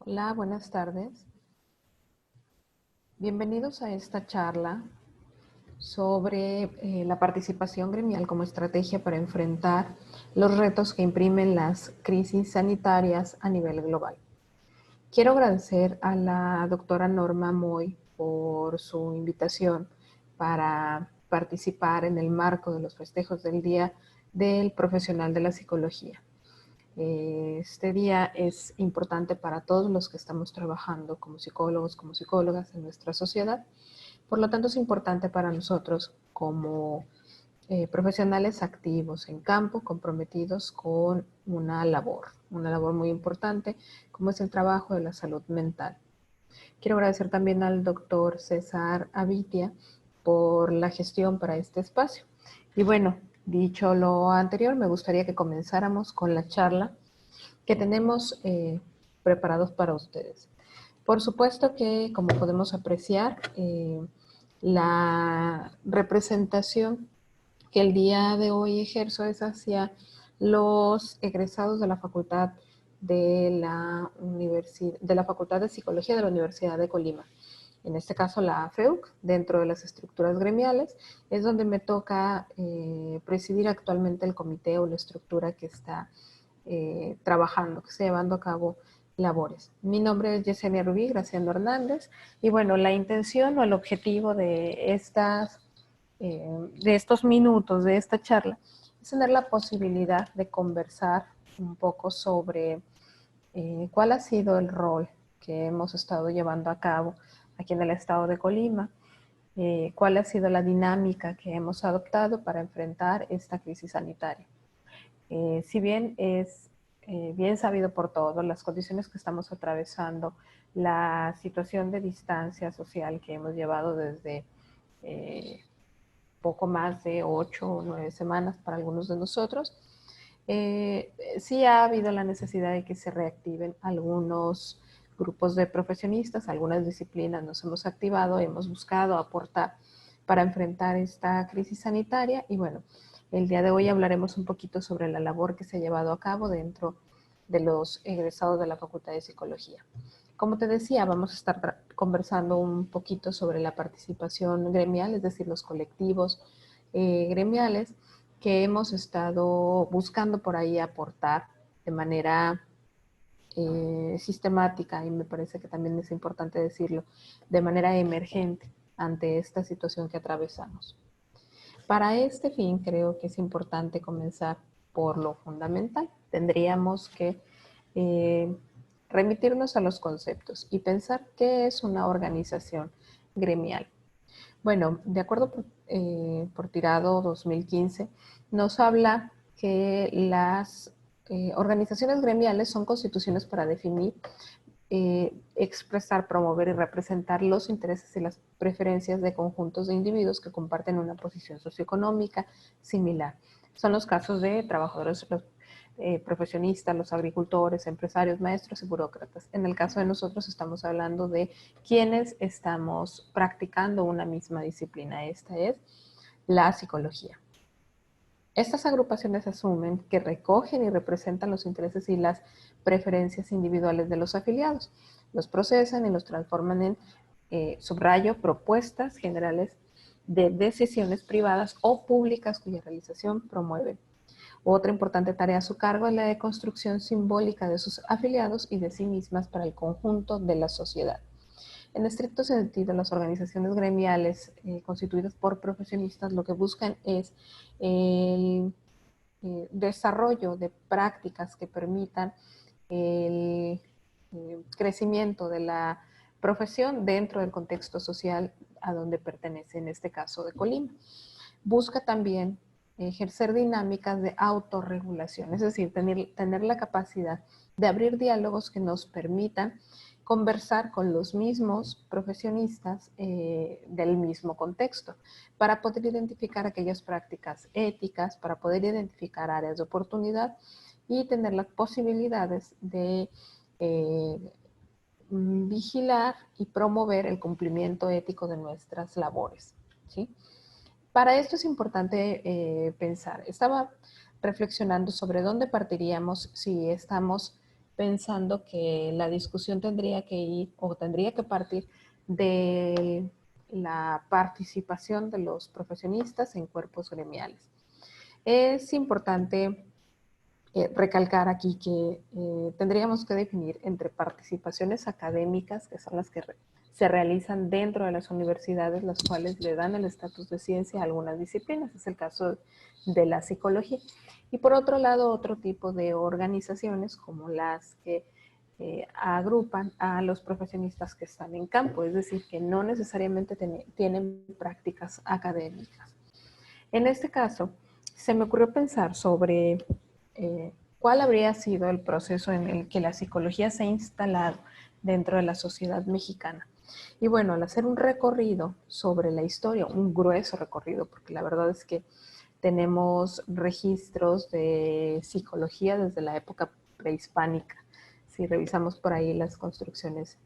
Hola, buenas tardes. Bienvenidos a esta charla sobre la participación gremial como estrategia para enfrentar los retos que imprimen las crisis sanitarias a nivel global. Quiero agradecer a la doctora Norma Moy por su invitación para participar en el marco de los festejos del Día del Profesional de la Psicología. Este día es importante para todos los que estamos trabajando como psicólogos, como psicólogas en nuestra sociedad. Por lo tanto, es importante para nosotros como profesionales activos en campo, comprometidos con una labor muy importante, como es el trabajo de la salud mental. Quiero agradecer también al doctor César Avitia por la gestión para este espacio. Y bueno, dicho lo anterior, me gustaría que comenzáramos con la charla que tenemos preparados para ustedes. Por supuesto que, como podemos apreciar, la representación que el día de hoy ejerzo es hacia los egresados de la Facultad de la Facultad de Psicología de la Universidad de Colima. En este caso la FEUC, dentro de las estructuras gremiales, es donde me toca presidir actualmente el comité o la estructura que está trabajando, que está llevando a cabo labores. Mi nombre es Yesenia Rubí Graciano Hernández y bueno, la intención o el objetivo de estos minutos, de esta charla, es tener la posibilidad de conversar un poco sobre cuál ha sido el rol que hemos estado llevando a cabo aquí en el estado de Colima, cuál ha sido la dinámica que hemos adoptado para enfrentar esta crisis sanitaria. Si bien es bien sabido por todos las condiciones que estamos atravesando, la situación de distancia social que hemos llevado desde eh, poco más de 8 o 9 semanas para algunos de nosotros, sí ha habido la necesidad de que se reactiven algunos grupos de profesionistas, algunas disciplinas nos hemos activado, hemos buscado aportar para enfrentar esta crisis sanitaria y bueno, el día de hoy hablaremos un poquito sobre la labor que se ha llevado a cabo dentro de los egresados de la Facultad de Psicología. Como te decía, vamos a estar conversando un poquito sobre la participación gremial, es decir, los colectivos gremiales que hemos estado buscando por ahí aportar de manera sistemática y me parece que también es importante decirlo, de manera emergente ante esta situación que atravesamos. Para este fin creo que es importante comenzar por lo fundamental. Tendríamos que eh, remitirnos a los conceptos y pensar qué es una organización gremial. Bueno, de acuerdo por Tirado 2015, nos habla que las organizaciones gremiales son constituciones para definir, expresar, promover y representar los intereses y las preferencias de conjuntos de individuos que comparten una posición socioeconómica similar. Son los casos de trabajadores, los profesionistas, los agricultores, empresarios, maestros y burócratas. En el caso de nosotros estamos hablando de quienes estamos practicando una misma disciplina. Esta es la psicología. Estas agrupaciones asumen que recogen y representan los intereses y las preferencias individuales de los afiliados, los procesan y los transforman en, subrayo, propuestas generales de decisiones privadas o públicas cuya realización promueven. Otra importante tarea a su cargo es la de construcción simbólica de sus afiliados y de sí mismas para el conjunto de la sociedad. En estricto sentido, las organizaciones gremiales constituidas por profesionistas lo que buscan es el desarrollo de prácticas que permitan el crecimiento de la profesión dentro del contexto social a donde pertenece, en este caso de Colima. Busca también ejercer dinámicas de autorregulación, es decir, tener la capacidad de abrir diálogos que nos permitan conversar con los mismos profesionistas del mismo contexto, para poder identificar aquellas prácticas éticas, para poder identificar áreas de oportunidad y tener las posibilidades de vigilar y promover el cumplimiento ético de nuestras labores, ¿sí? Para esto es importante pensar. Estaba reflexionando sobre dónde partiríamos si estamos pensando que la discusión tendría que ir o tendría que partir de la participación de los profesionistas en cuerpos gremiales. Es importante recalcar aquí que tendríamos que definir entre participaciones académicas, que son las que se realizan dentro de las universidades, las cuales le dan el estatus de ciencia a algunas disciplinas, es el caso de la psicología. Y por otro lado, otro tipo de organizaciones como las que agrupan a los profesionistas que están en campo, es decir, que no necesariamente tienen prácticas académicas. En este caso, se me ocurrió pensar sobre cuál habría sido el proceso en el que la psicología se ha instalado dentro de la sociedad mexicana. Y bueno, al hacer un recorrido sobre la historia, un grueso recorrido, porque la verdad es que tenemos registros de psicología desde la época prehispánica. Si revisamos por ahí las construcciones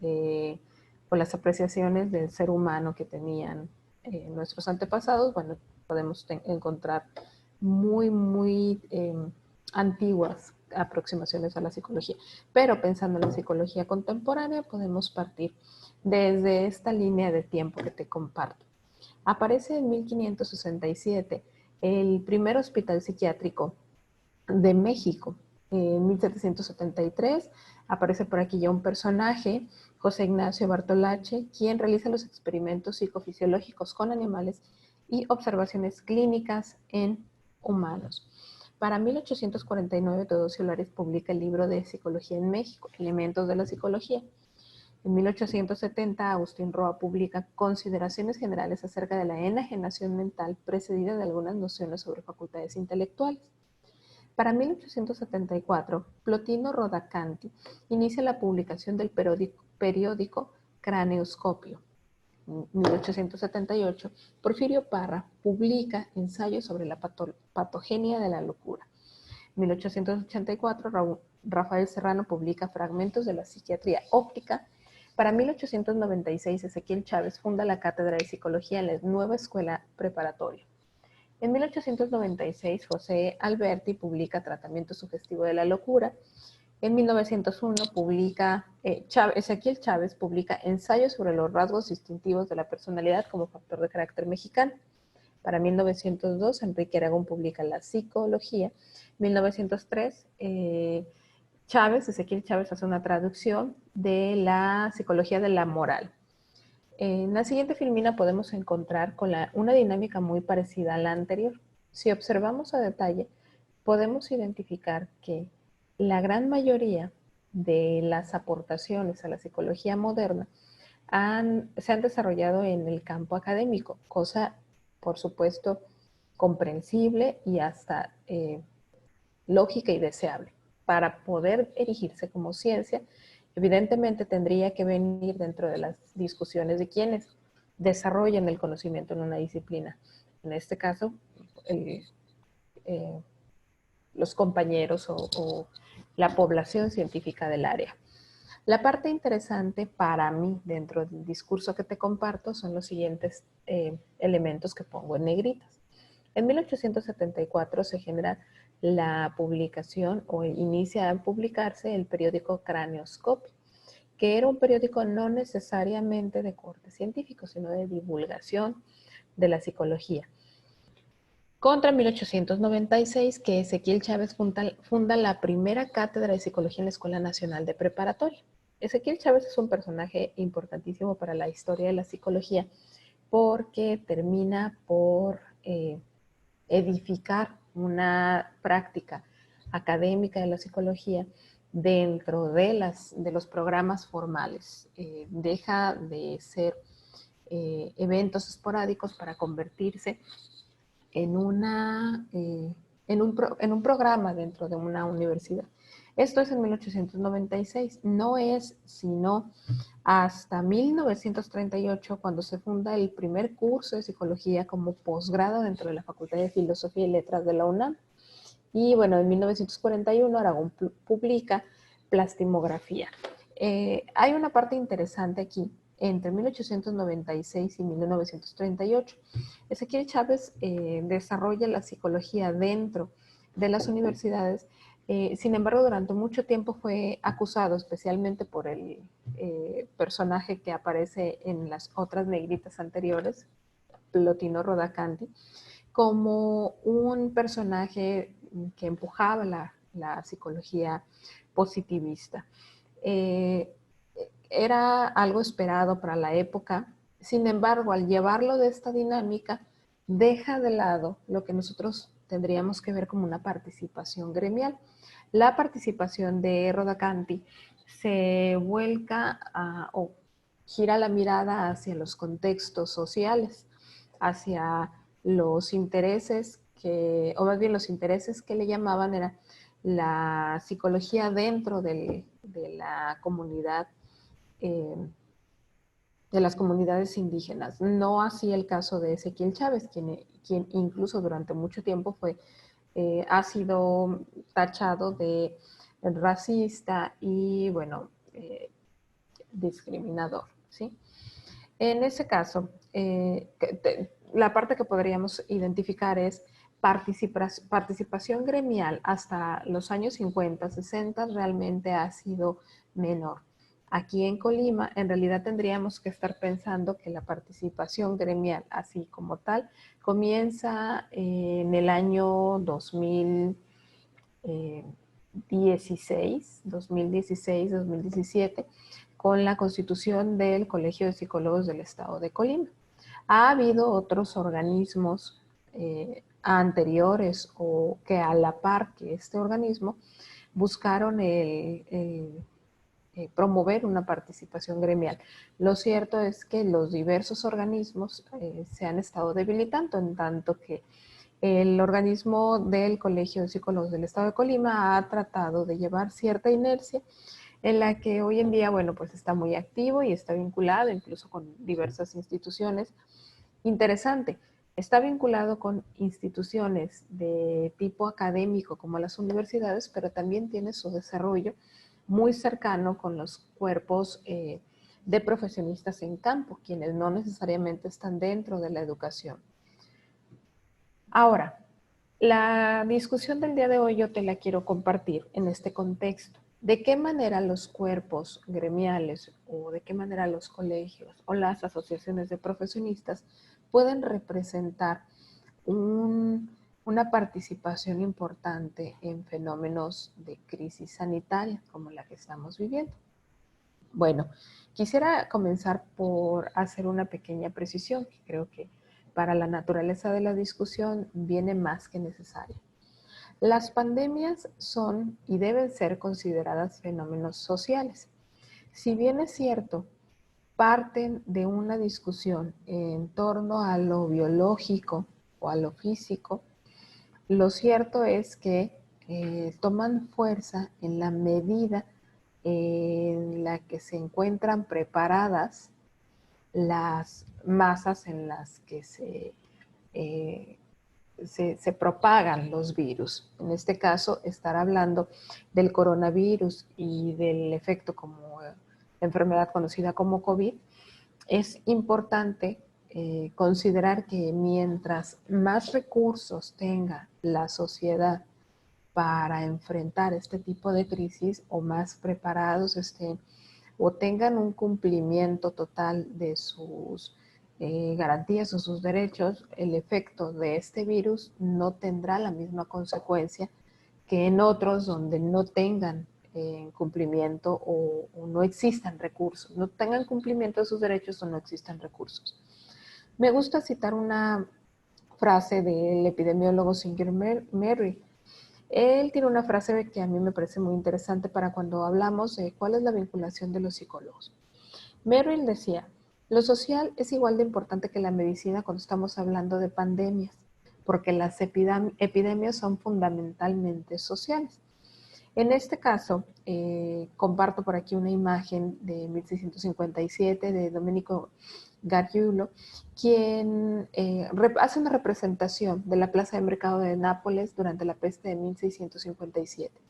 o las apreciaciones del ser humano que tenían nuestros antepasados, bueno, podemos encontrar muy antiguas aproximaciones a la psicología. Pero pensando en la psicología contemporánea, podemos partir desde esta línea de tiempo que te comparto. Aparece en 1567 el primer hospital psiquiátrico de México. En 1773 aparece por aquí ya un personaje, José Ignacio Bartolache, quien realiza los experimentos psicofisiológicos con animales y observaciones clínicas en humanos. Para 1849, Teodosio Lares publica el libro de Psicología en México, Elementos de la Psicología. En 1870, Agustín Roa publica Consideraciones generales acerca de la enajenación mental, precedida de algunas nociones sobre facultades intelectuales. Para 1874, Plotino Rodacanti inicia la publicación del periódico Craneoscopio. En 1878, Porfirio Parra publica Ensayos sobre la patogenia de la locura. En 1884, Rafael Serrano publica Fragmentos de la psiquiatría óptica. Para 1896, Ezequiel Chávez funda la Cátedra de Psicología en la nueva escuela preparatoria. En 1896, José Alberti publica Tratamiento sugestivo de la locura. En 1901, Ezequiel Chávez publica Ensayos sobre los rasgos distintivos de la personalidad como factor de carácter mexicano. Para 1902, Enrique Aragón publica La Psicología. 1903, Ezequiel Chávez hace una traducción de la Psicología de la Moral. En la siguiente filmina podemos encontrar con una dinámica muy parecida a la anterior. Si observamos a detalle, podemos identificar que la gran mayoría de las aportaciones a la psicología moderna se han desarrollado en el campo académico, cosa, por supuesto, comprensible y hasta lógica y deseable. Para poder erigirse como ciencia, evidentemente tendría que venir dentro de las discusiones de quienes desarrollan el conocimiento en una disciplina. En este caso, los compañeros o la población científica del área. La parte interesante para mí dentro del discurso que te comparto son los siguientes elementos que pongo en negritas. En 1874 se genera la publicación o inicia a publicarse el periódico Craneoscopio, que era un periódico no necesariamente de corte científico, sino de divulgación de la psicología. Contra 1896, que Ezequiel Chávez funda la primera cátedra de psicología en la Escuela Nacional de Preparatoria. Ezequiel Chávez es un personaje importantísimo para la historia de la psicología porque termina por edificar una práctica académica de la psicología dentro de los programas formales. Deja de ser eventos esporádicos para convertirse en un programa dentro de una universidad. Esto es en 1896. No es sino hasta 1938 cuando se funda el primer curso de psicología como posgrado dentro de la Facultad de Filosofía y Letras de la UNAM. Y bueno, en 1941 Aragón publica Plastimografía. Hay una parte interesante aquí. Entre 1896 y 1938, Ezequiel Chávez desarrolla la psicología dentro de las universidades Sin embargo, durante mucho tiempo fue acusado, especialmente por el personaje que aparece en las otras negritas anteriores, Plotino Rodacanti, como un personaje que empujaba la psicología positivista. Eh, Era algo esperado para la época. Sin embargo, al llevarlo de esta dinámica, deja de lado lo que nosotros tendríamos que ver como una participación gremial. La participación de Rodacanti se vuelca o gira la mirada hacia los contextos sociales, hacia los intereses o más bien los intereses que le llamaban era la psicología dentro de la comunidad, eh, de las comunidades indígenas. No así el caso de Ezequiel Chávez, quien incluso durante mucho tiempo ha sido tachado de racista y, bueno, discriminador, ¿sí? En ese caso, la parte que podríamos identificar es participación gremial hasta los años 50, 60 realmente ha sido menor. Aquí en Colima, en realidad tendríamos que estar pensando que la participación gremial, así como tal, comienza en el año 2017, con la constitución del Colegio de Psicólogos del Estado de Colima. Ha habido otros organismos anteriores o que a la par que este organismo buscaron promover una participación gremial. Lo cierto es que los diversos organismos se han estado debilitando, en tanto que el organismo del Colegio de Psicólogos del Estado de Colima ha tratado de llevar cierta inercia en la que hoy en día, bueno, pues está muy activo y está vinculado incluso con diversas instituciones. Interesante, está vinculado con instituciones de tipo académico como las universidades, pero también tiene su desarrollo muy cercano con los cuerpos de profesionistas en campo, quienes no necesariamente están dentro de la educación. Ahora, la discusión del día de hoy yo te la quiero compartir en este contexto. ¿De qué manera los cuerpos gremiales o de qué manera los colegios o las asociaciones de profesionistas pueden representar una participación importante en fenómenos de crisis sanitaria como la que estamos viviendo? Bueno, quisiera comenzar por hacer una pequeña precisión que creo que para la naturaleza de la discusión viene más que necesaria. Las pandemias son y deben ser consideradas fenómenos sociales. Si bien es cierto, parten de una discusión en torno a lo biológico o a lo físico, lo cierto es que toman fuerza en la medida en la que se encuentran preparadas las masas en las que se propagan los virus. En este caso, estar hablando del coronavirus y del efecto como la enfermedad conocida como COVID, es importante considerar que mientras más recursos tenga la sociedad para enfrentar este tipo de crisis o más preparados estén o tengan un cumplimiento total de sus garantías o sus derechos, el efecto de este virus no tendrá la misma consecuencia que en otros donde no tengan cumplimiento o no existan recursos, no tengan cumplimiento de sus derechos o no existan recursos. Me gusta citar una frase del epidemiólogo Singer Merry. Él tiene una frase que a mí me parece muy interesante para cuando hablamos de cuál es la vinculación de los psicólogos. Merrill decía, lo social es igual de importante que la medicina cuando estamos hablando de pandemias, porque las epidemias son fundamentalmente sociales. En este caso, comparto por aquí una imagen de 1657 de Domenico Gargiulo, quien hace una representación de la plaza de mercado de Nápoles durante la peste de 1657.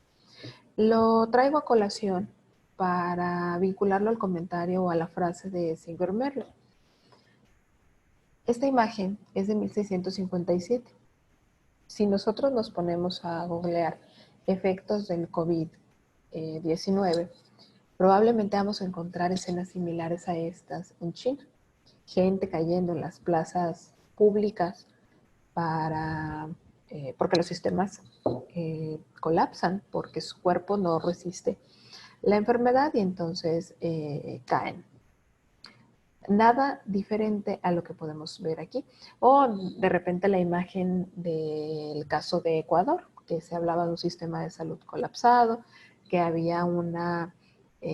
Lo traigo a colación para vincularlo al comentario o a la frase de Singer Merrill. Esta imagen es de 1657. Si nosotros nos ponemos a googlear efectos del COVID-19, probablemente vamos a encontrar escenas similares a estas en China. Gente cayendo en las plazas públicas porque los sistemas colapsan, porque su cuerpo no resiste la enfermedad y entonces caen. Nada diferente a lo que podemos ver aquí. O de repente la imagen del caso de Ecuador, que se hablaba de un sistema de salud colapsado, que había una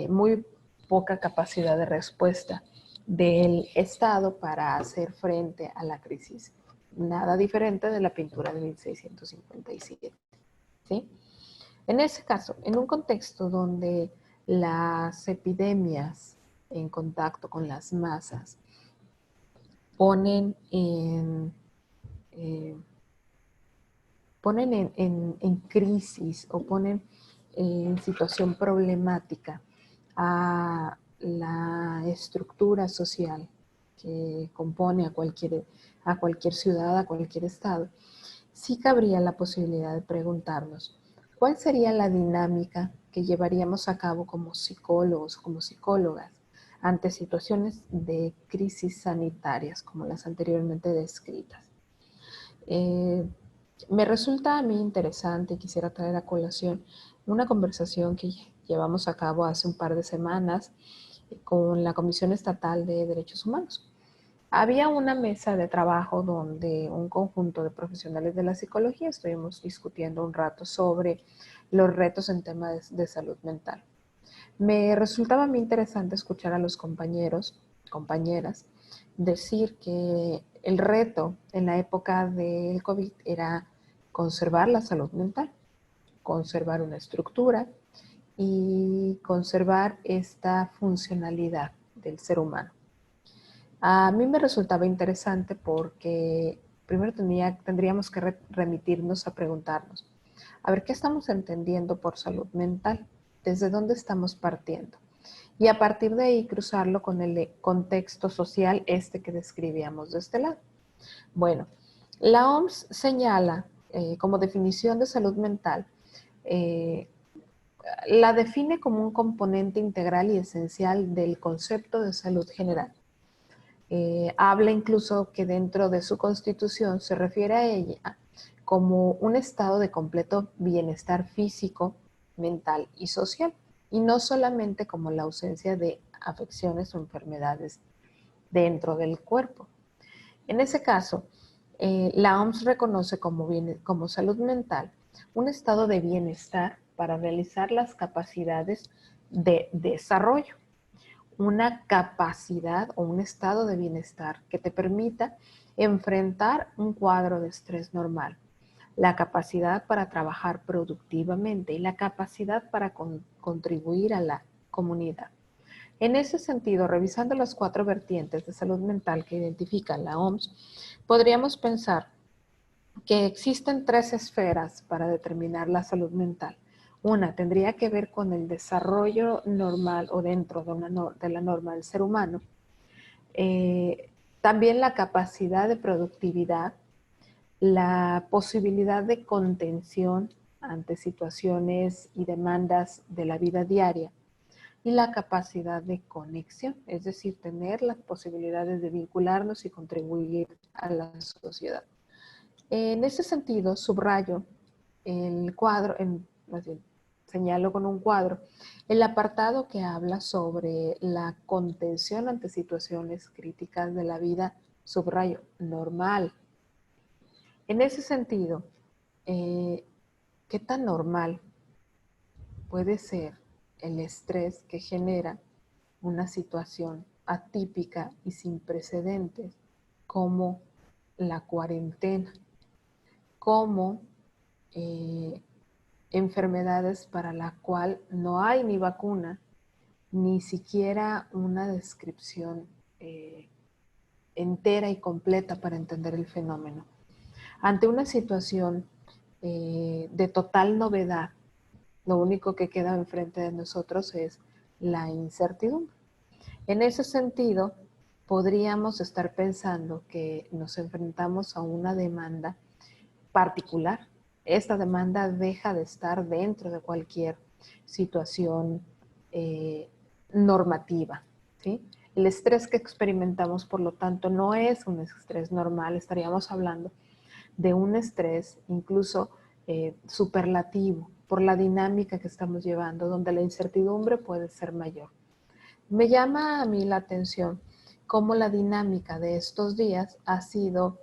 muy poca capacidad de respuesta del Estado para hacer frente a la crisis. Nada diferente de la pintura de 1657. ¿Sí? En ese caso, en un contexto donde las epidemias en contacto con las masas ponen en crisis o ponen en situación problemática a la estructura social que compone a cualquier ciudad, a cualquier estado, sí cabría la posibilidad de preguntarnos cuál sería la dinámica que llevaríamos a cabo como psicólogos, como psicólogas, ante situaciones de crisis sanitarias como las anteriormente descritas. Me resulta a mí interesante y quisiera traer a colación una conversación que llevamos a cabo hace un par de semanas con la Comisión Estatal de Derechos Humanos. Había una mesa de trabajo donde un conjunto de profesionales de la psicología estuvimos discutiendo un rato sobre los retos en temas de salud mental. Me resultaba muy interesante escuchar a los compañeros, compañeras, decir que el reto en la época del COVID era conservar la salud mental, conservar una estructura y conservar esta funcionalidad del ser humano. A mí me resultaba interesante porque primero tendríamos que remitirnos a preguntarnos, a ver, ¿qué estamos entendiendo por salud mental? ¿Desde dónde estamos partiendo? Y a partir de ahí cruzarlo con el contexto social que describíamos de este lado. Bueno, la OMS señala como definición de salud mental, la define como un componente integral y esencial del concepto de salud general. Habla incluso que dentro de su constitución se refiere a ella como un estado de completo bienestar físico, mental y social, y no solamente como la ausencia de afecciones o enfermedades dentro del cuerpo. En ese caso, la OMS reconoce como salud mental un estado de bienestar para realizar las capacidades de desarrollo, una capacidad o un estado de bienestar que te permita enfrentar un cuadro de estrés normal, la capacidad para trabajar productivamente y la capacidad para contribuir a la comunidad. En ese sentido, revisando las 4 vertientes de salud mental que identifica la OMS, podríamos pensar que existen 3 esferas para determinar la salud mental. Una tendría que ver con el desarrollo normal o dentro de la norma del ser humano. También la capacidad de productividad, la posibilidad de contención ante situaciones y demandas de la vida diaria y la capacidad de conexión, es decir, tener las posibilidades de vincularnos y contribuir a la sociedad. En ese sentido, subrayo el cuadro, señalo con un cuadro, el apartado que habla sobre la contención ante situaciones críticas de la vida, subrayo, normal. En ese sentido, ¿qué tan normal puede ser el estrés que genera una situación atípica y sin precedentes como la cuarentena, como enfermedades para la cual no hay ni vacuna, ni siquiera una descripción entera y completa para entender el fenómeno? Ante una situación de total novedad, lo único que queda enfrente de nosotros es la incertidumbre. En ese sentido, podríamos estar pensando que nos enfrentamos a una demanda particular esta demanda deja de estar dentro de cualquier situación normativa, ¿sí? El estrés que experimentamos, por lo tanto, no es un estrés normal. Estaríamos hablando de un estrés incluso superlativo por la dinámica que estamos llevando, donde la incertidumbre puede ser mayor. Me llama a mí la atención cómo la dinámica de estos días ha sido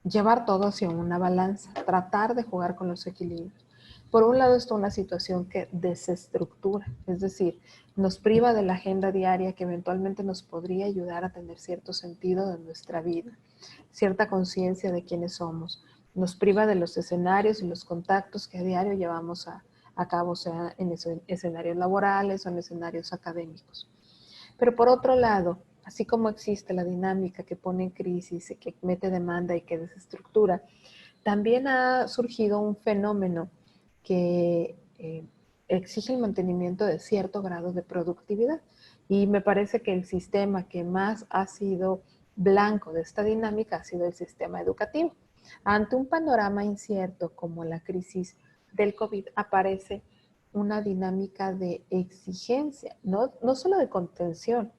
llevar todo hacia una balanza, tratar de jugar con los equilibrios. Por un lado está una situación que desestructura, es decir, nos priva de la agenda diaria que eventualmente nos podría ayudar a tener cierto sentido de nuestra vida, cierta conciencia de quiénes somos. Nos priva de los escenarios y los contactos que a diario llevamos a cabo, sea en escenarios laborales o en escenarios académicos. Pero por otro lado, así como existe la dinámica que pone en crisis, que mete demanda y que desestructura, también ha surgido un fenómeno que exige el mantenimiento de cierto grado de productividad. Y me parece que el sistema que más ha sido blanco de esta dinámica ha sido el sistema educativo. Ante un panorama incierto como la crisis del COVID, aparece una dinámica de exigencia, no solo de contención.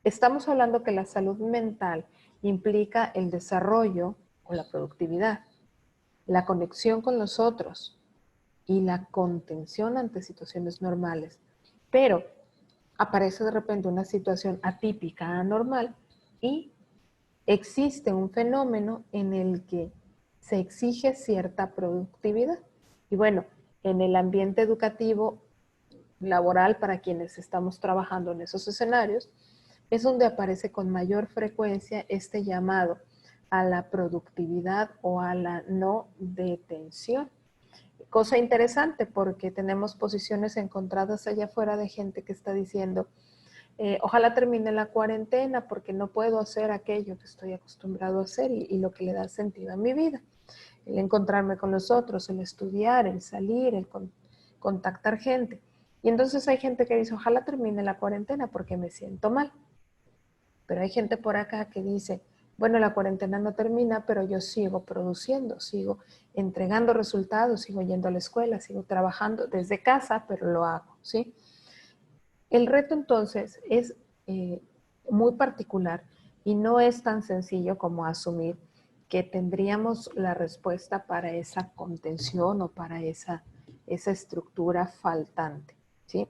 Estamos hablando que la salud mental implica el desarrollo o la productividad, la conexión con los otros y la contención ante situaciones normales. Pero aparece de repente una situación atípica, anormal, y existe un fenómeno en el que se exige cierta productividad. Y bueno, en el ambiente educativo laboral, para quienes estamos trabajando en esos escenarios, es donde aparece con mayor frecuencia este llamado a la productividad o a la no detención. Cosa interesante porque tenemos posiciones encontradas allá afuera de gente que está diciendo, ojalá termine la cuarentena porque no puedo hacer aquello que estoy acostumbrado a hacer y lo que le da sentido a mi vida. El encontrarme con los otros, el estudiar, el salir, el contactar gente. Y entonces hay gente que dice, ojalá termine la cuarentena porque me siento mal. Pero hay gente por acá que dice, bueno, la cuarentena no termina, pero yo sigo produciendo, sigo entregando resultados, sigo yendo a la escuela, sigo trabajando desde casa, pero lo hago, ¿sí? El reto entonces es muy particular y no es tan sencillo como asumir que tendríamos la respuesta para esa contención o para esa estructura faltante, ¿sí?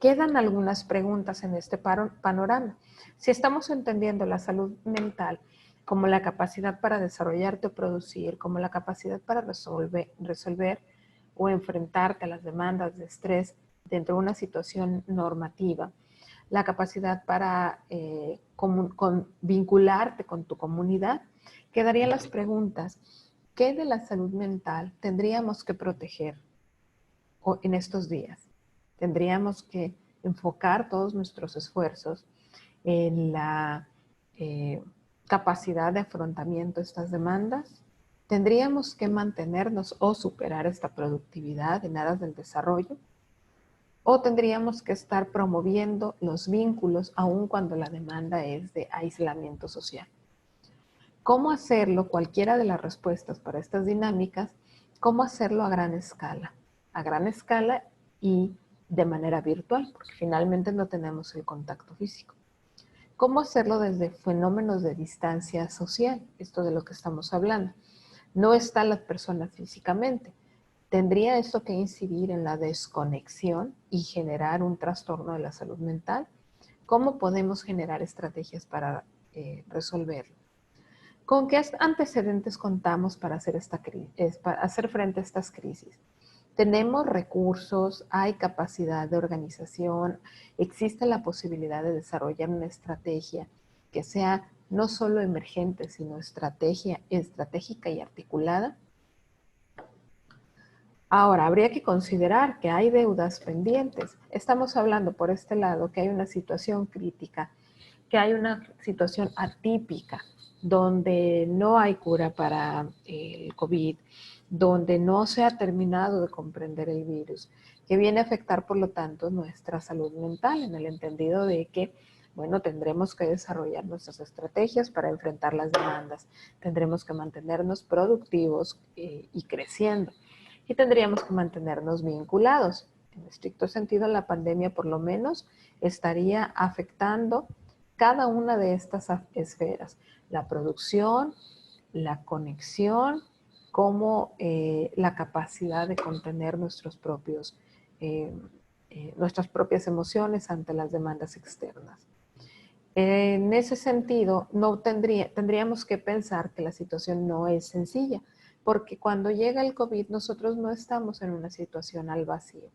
Quedan algunas preguntas en este panorama. Si estamos entendiendo la salud mental como la capacidad para desarrollarte o producir, como la capacidad para resolver o enfrentarte a las demandas de estrés dentro de una situación normativa, la capacidad para vincularte con tu comunidad, quedarían las preguntas: ¿qué de la salud mental tendríamos que proteger en estos días? Tendríamos que enfocar todos nuestros esfuerzos en la capacidad de afrontamiento de estas demandas. Tendríamos que mantenernos o superar esta productividad en aras del desarrollo, o tendríamos que estar promoviendo los vínculos aun cuando la demanda es de aislamiento social. ¿Cómo hacerlo? Cualquiera de las respuestas para estas dinámicas, ¿cómo hacerlo a gran escala? A gran escala y de manera virtual, porque finalmente no tenemos el contacto físico. ¿Cómo hacerlo desde fenómenos de distancia social? Esto de lo que estamos hablando. No está la persona físicamente. ¿Tendría esto que incidir en la desconexión y generar un trastorno de la salud mental? ¿Cómo podemos generar estrategias para resolverlo? ¿Con qué antecedentes contamos para hacer frente a estas crisis? Tenemos recursos, hay capacidad de organización, existe la posibilidad de desarrollar una estrategia que sea no solo emergente, sino estratégica y articulada. Ahora, habría que considerar que hay deudas pendientes. Estamos hablando por este lado que hay una situación crítica, que hay una situación atípica, donde no hay cura para el COVID, donde no se ha terminado de comprender el virus, que viene a afectar, por lo tanto, nuestra salud mental, en el entendido de que Bueno, tendremos que desarrollar nuestras estrategias para enfrentar las demandas. Tendremos que mantenernos productivos y creciendo. Y tendríamos que mantenernos vinculados. En estricto sentido, la pandemia por lo menos estaría afectando cada una de estas esferas. La producción, la conexión, como la capacidad de contener nuestras propias emociones ante las demandas externas. En ese sentido, tendríamos que pensar que la situación no es sencilla, porque cuando llega el COVID nosotros no estamos en una situación al vacío.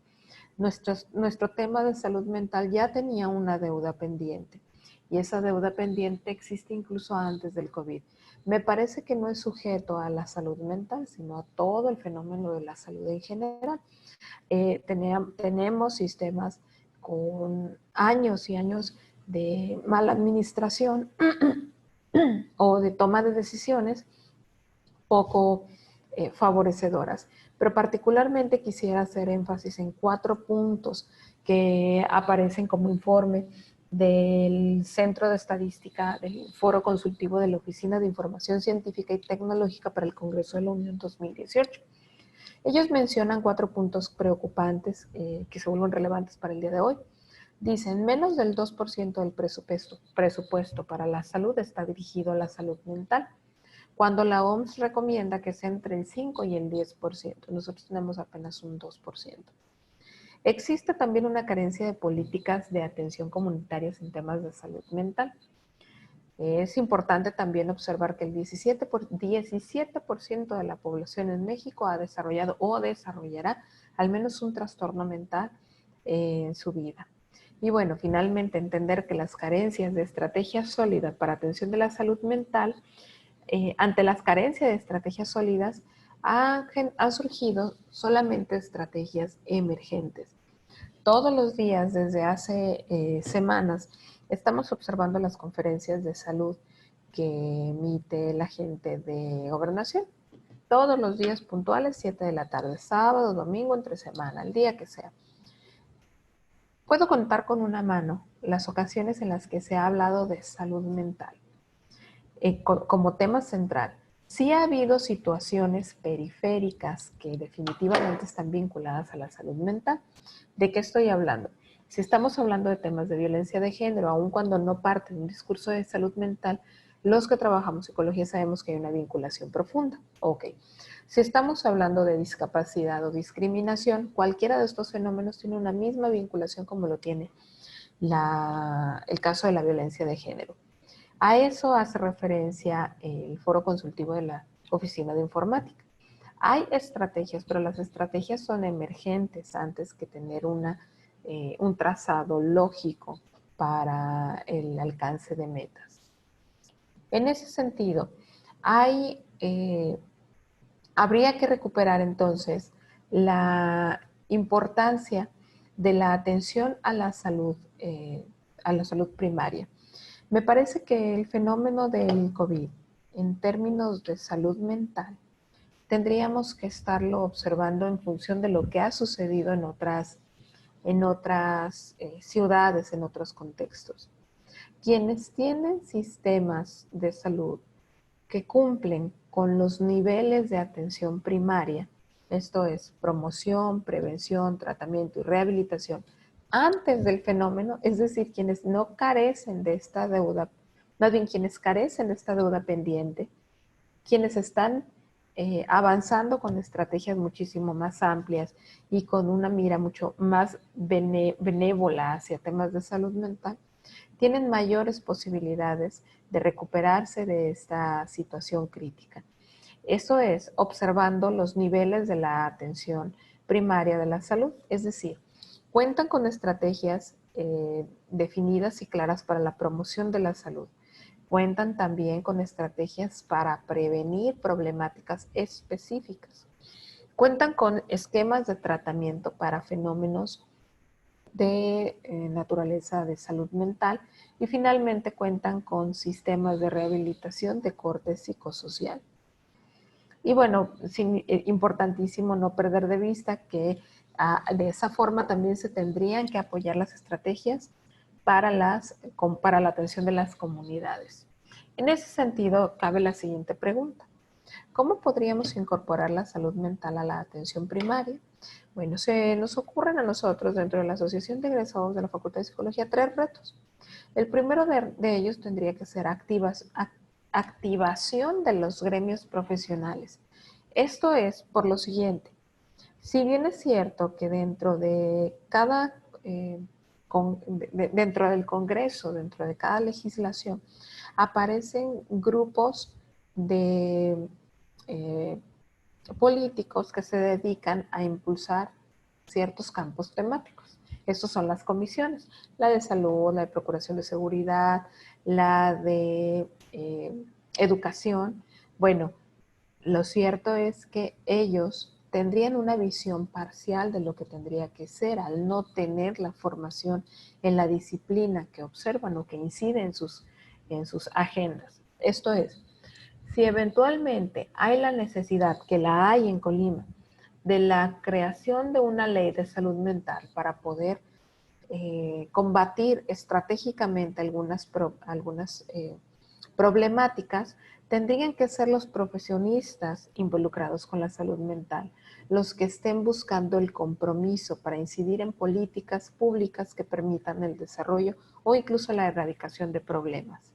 Nuestro tema de salud mental ya tenía una deuda pendiente y esa deuda pendiente existe incluso antes del COVID. Me parece que no es sujeto a la salud mental, sino a todo el fenómeno de la salud en general. Tenemos sistemas con años y años de mala administración o de toma de decisiones poco favorecedoras. Pero particularmente quisiera hacer énfasis en 4 puntos que aparecen como informe del Centro de Estadística del Foro Consultivo de la Oficina de Información Científica y Tecnológica para el Congreso de la Unión 2018. Ellos mencionan 4 puntos preocupantes que se vuelven relevantes para el día de hoy. Dicen, menos del 2% del presupuesto para la salud está dirigido a la salud mental, cuando la OMS recomienda que sea entre el 5 y el 10%. Nosotros tenemos apenas un 2%. Existe también una carencia de políticas de atención comunitarias en temas de salud mental. Es importante también observar que el 17% de la población en México ha desarrollado o desarrollará al menos un trastorno mental en su vida. Y bueno, finalmente entender que las carencias de estrategias sólidas para atención de la salud mental, ante las carencias de estrategias sólidas, han surgido solamente estrategias emergentes. Todos los días, desde hace semanas, estamos observando las conferencias de salud que emite la gente de gobernación. Todos los días puntuales, 7 de la tarde, sábado, domingo, entre semana, el día que sea. Puedo contar con una mano las ocasiones en las que se ha hablado de salud mental como tema central. Sí ha habido situaciones periféricas que definitivamente están vinculadas a la salud mental. ¿De qué estoy hablando? Si estamos hablando de temas de violencia de género, aun cuando no parte de un discurso de salud mental, los que trabajamos psicología sabemos que hay una vinculación profunda. Ok. Si estamos hablando de discapacidad o discriminación, cualquiera de estos fenómenos tiene una misma vinculación como lo tiene el caso de la violencia de género. A eso hace referencia el foro consultivo de la Oficina de Informática. Hay estrategias, pero las estrategias son emergentes antes que tener un trazado lógico para el alcance de metas. En ese sentido, habría que recuperar entonces la importancia de la atención a la salud primaria. Me parece que el fenómeno del COVID, en términos de salud mental, tendríamos que estarlo observando en función de lo que ha sucedido en otras ciudades, en otros contextos. Quienes tienen sistemas de salud que cumplen con los niveles de atención primaria, esto es promoción, prevención, tratamiento y rehabilitación, antes del fenómeno, es decir, quienes no carecen de esta deuda, más bien quienes carecen de esta deuda pendiente, quienes están avanzando con estrategias muchísimo más amplias y con una mira mucho más benévola hacia temas de salud mental, tienen mayores posibilidades de recuperarse de esta situación crítica. Eso es observando los niveles de la atención primaria de la salud, es decir, cuentan con estrategias definidas y claras para la promoción de la salud. Cuentan también con estrategias para prevenir problemáticas específicas. Cuentan con esquemas de tratamiento para fenómenos de naturaleza de salud mental y finalmente cuentan con sistemas de rehabilitación de corte psicosocial. Y bueno, importantísimo no perder de vista que de esa forma también se tendrían que apoyar las estrategias para la atención de las comunidades. En ese sentido, cabe la siguiente pregunta. ¿Cómo podríamos incorporar la salud mental a la atención primaria? Bueno, se nos ocurren a nosotros dentro de la Asociación de Egresados de la Facultad de Psicología 3 retos. El primero de ellos tendría que ser activación de los gremios profesionales. Esto es por lo siguiente. Si bien es cierto que dentro de cada, dentro del Congreso, dentro de cada legislación, aparecen grupos de políticos que se dedican a impulsar ciertos campos temáticos. Estos son las comisiones, la de salud, la de procuración de seguridad, la de educación. Bueno, lo cierto es que ellos tendrían una visión parcial de lo que tendría que ser al no tener la formación en la disciplina que observan o que incide en sus agendas. Esto es, si eventualmente hay la necesidad, que la hay en Colima, de la creación de una ley de salud mental para poder combatir estratégicamente algunas problemáticas, tendrían que ser los profesionistas involucrados con la salud mental, los que estén buscando el compromiso para incidir en políticas públicas que permitan el desarrollo o incluso la erradicación de problemas.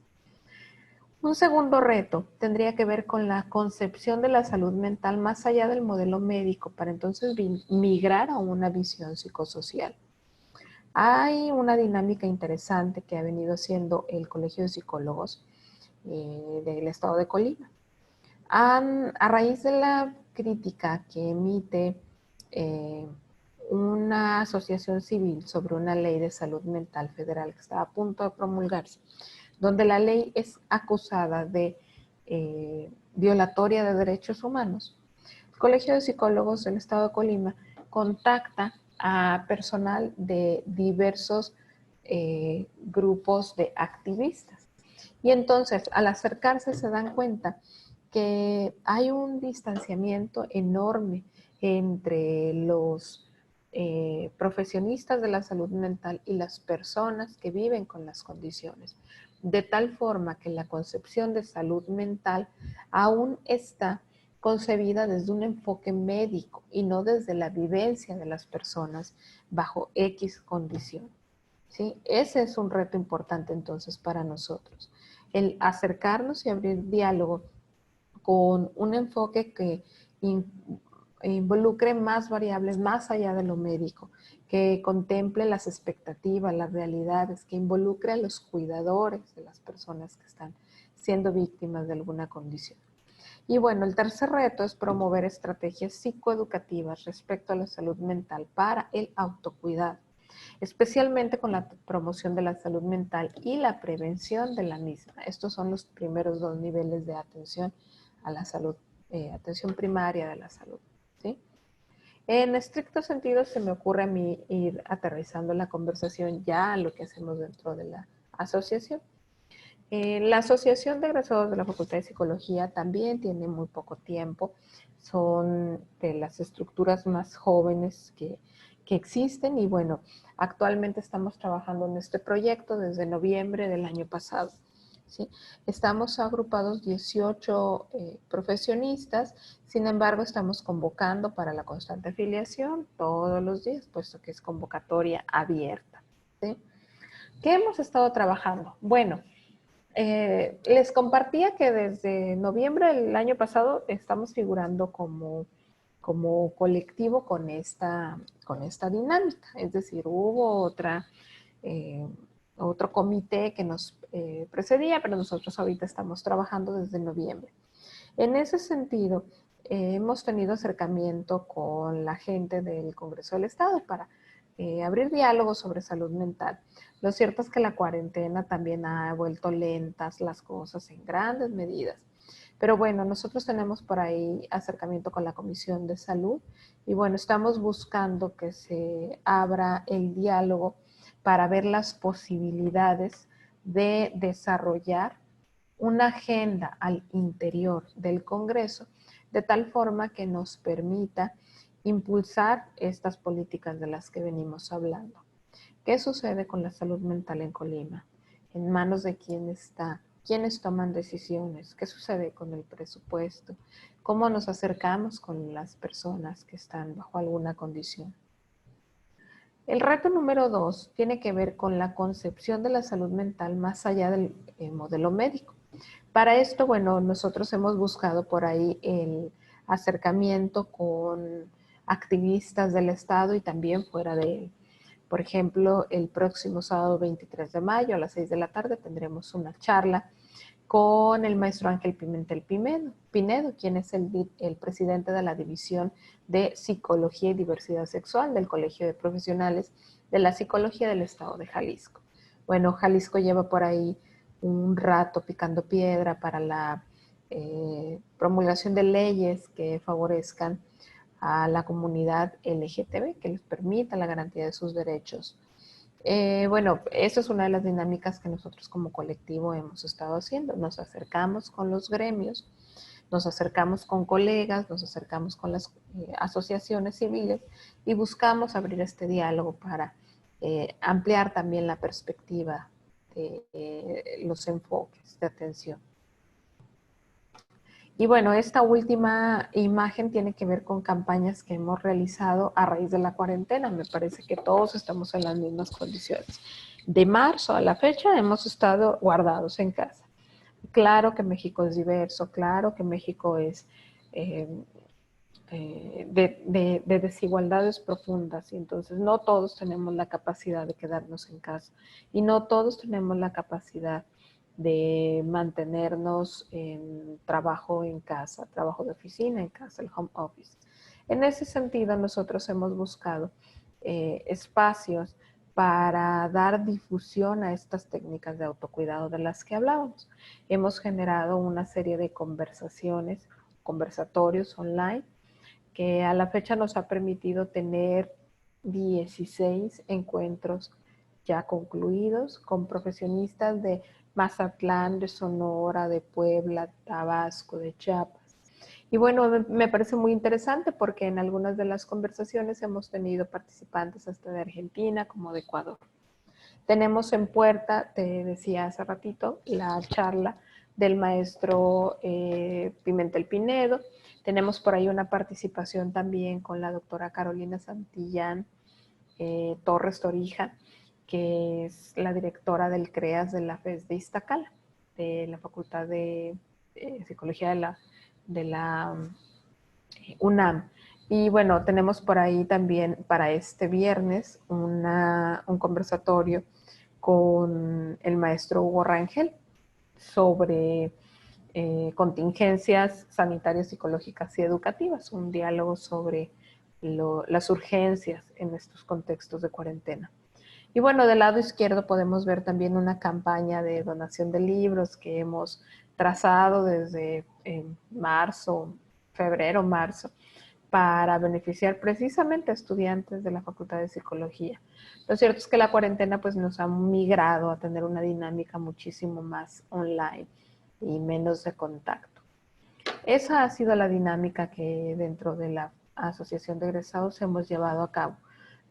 Un segundo reto tendría que ver con la concepción de la salud mental más allá del modelo médico para entonces migrar a una visión psicosocial. Hay una dinámica interesante que ha venido haciendo el Colegio de Psicólogos del Estado de Colima. A raíz de la crítica que emite una asociación civil sobre una ley de salud mental federal que está a punto de promulgarse, donde la ley es acusada de violatoria de derechos humanos, el Colegio de Psicólogos del Estado de Colima contacta a personal de diversos grupos de activistas. Y entonces, al acercarse, se dan cuenta que hay un distanciamiento enorme entre los profesionistas de la salud mental y las personas que viven con las condiciones, de tal forma que la concepción de salud mental aún está concebida desde un enfoque médico y no desde la vivencia de las personas bajo X condición. ¿Sí? Ese es un reto importante entonces para nosotros, el acercarnos y abrir diálogo con un enfoque que involucre más variables más allá de lo médico, que contemple las expectativas, las realidades, que involucre a los cuidadores de las personas que están siendo víctimas de alguna condición. Y bueno, el tercer reto es promover estrategias psicoeducativas respecto a la salud mental para el autocuidado, especialmente con la promoción de la salud mental y la prevención de la misma. Estos son los primeros dos niveles de atención a la salud, atención primaria de la salud. ¿Sí? En estricto sentido, se me ocurre a mí ir aterrizando la conversación ya a lo que hacemos dentro de la asociación. La Asociación de Egresados de la Facultad de Psicología también tiene muy poco tiempo. Son de las estructuras más jóvenes que existen y bueno, actualmente estamos trabajando en este proyecto desde noviembre del año pasado. ¿Sí? Estamos agrupados 18 profesionistas, sin embargo estamos convocando para la constante afiliación todos los días, puesto que es convocatoria abierta. ¿Sí? ¿Qué hemos estado trabajando? Bueno, les compartía que desde noviembre del año pasado estamos figurando como colectivo con esta dinámica. Es decir, hubo otro comité que nos precedía, pero nosotros ahorita estamos trabajando desde noviembre. En ese sentido, hemos tenido acercamiento con la gente del Congreso del Estado para abrir diálogos sobre salud mental. Lo cierto es que la cuarentena también ha vuelto lentas las cosas en grandes medidas. Pero bueno, nosotros tenemos por ahí acercamiento con la Comisión de Salud y bueno, estamos buscando que se abra el diálogo para ver las posibilidades de desarrollar una agenda al interior del Congreso de tal forma que nos permita impulsar estas políticas de las que venimos hablando. ¿Qué sucede con la salud mental en Colima? ¿En manos de quién está? ¿Quiénes toman decisiones? ¿Qué sucede con el presupuesto? ¿Cómo nos acercamos con las personas que están bajo alguna condición? El reto número 2 tiene que ver con la concepción de la salud mental más allá del modelo médico. Para esto, bueno, nosotros hemos buscado por ahí el acercamiento con activistas del Estado y también fuera de él. Por ejemplo, el próximo sábado 23 de mayo a las 6 de la tarde tendremos una charla con el maestro Ángel Pimentel Pinedo, quien es el presidente de la División de Psicología y Diversidad Sexual del Colegio de Profesionales de la Psicología del Estado de Jalisco. Bueno, Jalisco lleva por ahí un rato picando piedra para la promulgación de leyes que favorezcan a la comunidad LGTB, que les permita la garantía de sus derechos. Bueno, eso es una de las dinámicas que nosotros como colectivo hemos estado haciendo. Nos acercamos con los gremios, nos acercamos con colegas, nos acercamos con las asociaciones civiles y buscamos abrir este diálogo para ampliar también la perspectiva de los enfoques de atención. Y bueno, esta última imagen tiene que ver con campañas que hemos realizado a raíz de la cuarentena. Me parece que todos estamos en las mismas condiciones. De marzo a la fecha hemos estado guardados en casa. Claro que México es diverso, claro que México es de desigualdades profundas y entonces no todos tenemos la capacidad de quedarnos en casa y no todos tenemos la capacidad de mantenernos en trabajo en casa, trabajo de oficina en casa, el home office. En ese sentido, nosotros hemos buscado espacios para dar difusión a estas técnicas de autocuidado de las que hablábamos. Hemos generado una serie de conversaciones, conversatorios online, que a la fecha nos ha permitido tener 16 encuentros ya concluidos con profesionistas de Mazatlán, de Sonora, de Puebla, Tabasco, de Chiapas. Y bueno, me parece muy interesante porque en algunas de las conversaciones hemos tenido participantes hasta de Argentina como de Ecuador. Tenemos en puerta, te decía hace ratito, la charla del maestro Pimentel Pinedo. Tenemos por ahí una participación también con la doctora Carolina Santillán Torres Torija, que es la directora del CREAS de la FES de Iztacala, de la Facultad de Psicología de la UNAM. Y bueno, tenemos por ahí también para este viernes un conversatorio con el maestro Hugo Rangel sobre contingencias sanitarias, psicológicas y educativas, un diálogo sobre las urgencias en estos contextos de cuarentena. Y bueno, del lado izquierdo podemos ver también una campaña de donación de libros que hemos trazado desde marzo, febrero, marzo, para beneficiar precisamente a estudiantes de la Facultad de Psicología. Lo cierto es que la cuarentena pues nos ha migrado a tener una dinámica muchísimo más online y menos de contacto. Esa ha sido la dinámica que dentro de la Asociación de Egresados hemos llevado a cabo.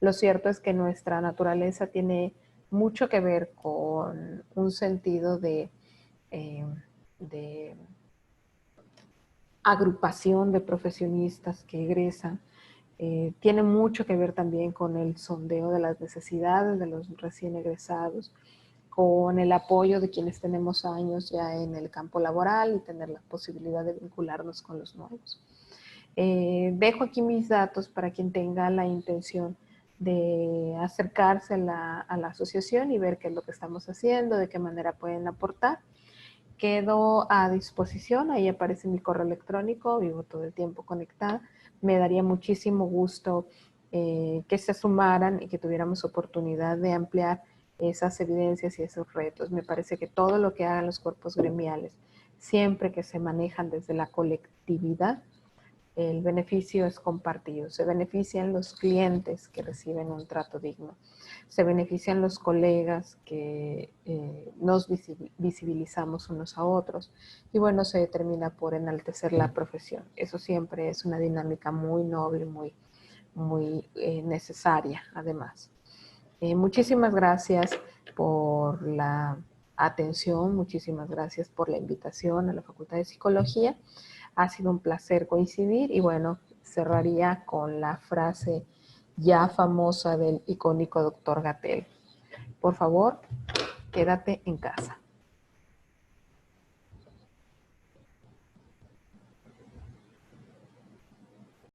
Lo cierto es que nuestra naturaleza tiene mucho que ver con un sentido de agrupación de profesionistas que egresan. Tiene mucho que ver también con el sondeo de las necesidades de los recién egresados, con el apoyo de quienes tenemos años ya en el campo laboral y tener la posibilidad de vincularnos con los nuevos. Dejo aquí mis datos para quien tenga la intención de acercarse a la asociación y ver qué es lo que estamos haciendo, de qué manera pueden aportar. Quedo a disposición, ahí aparece mi correo electrónico, vivo todo el tiempo conectada. Me daría muchísimo gusto que se sumaran y que tuviéramos oportunidad de ampliar esas evidencias y esos retos. Me parece que todo lo que hagan los cuerpos gremiales, siempre que se manejan desde la colectividad, el beneficio es compartido. Se benefician los clientes que reciben un trato digno. Se benefician los colegas que nos visibilizamos unos a otros. Y bueno, se determina por enaltecer la profesión. Eso siempre es una dinámica muy noble, muy necesaria, además. Muchísimas gracias por la atención, muchísimas gracias por la invitación a la Facultad de Psicología. Ha sido un placer coincidir y bueno, cerraría con la frase ya famosa del icónico doctor Gatell. Por favor, quédate en casa.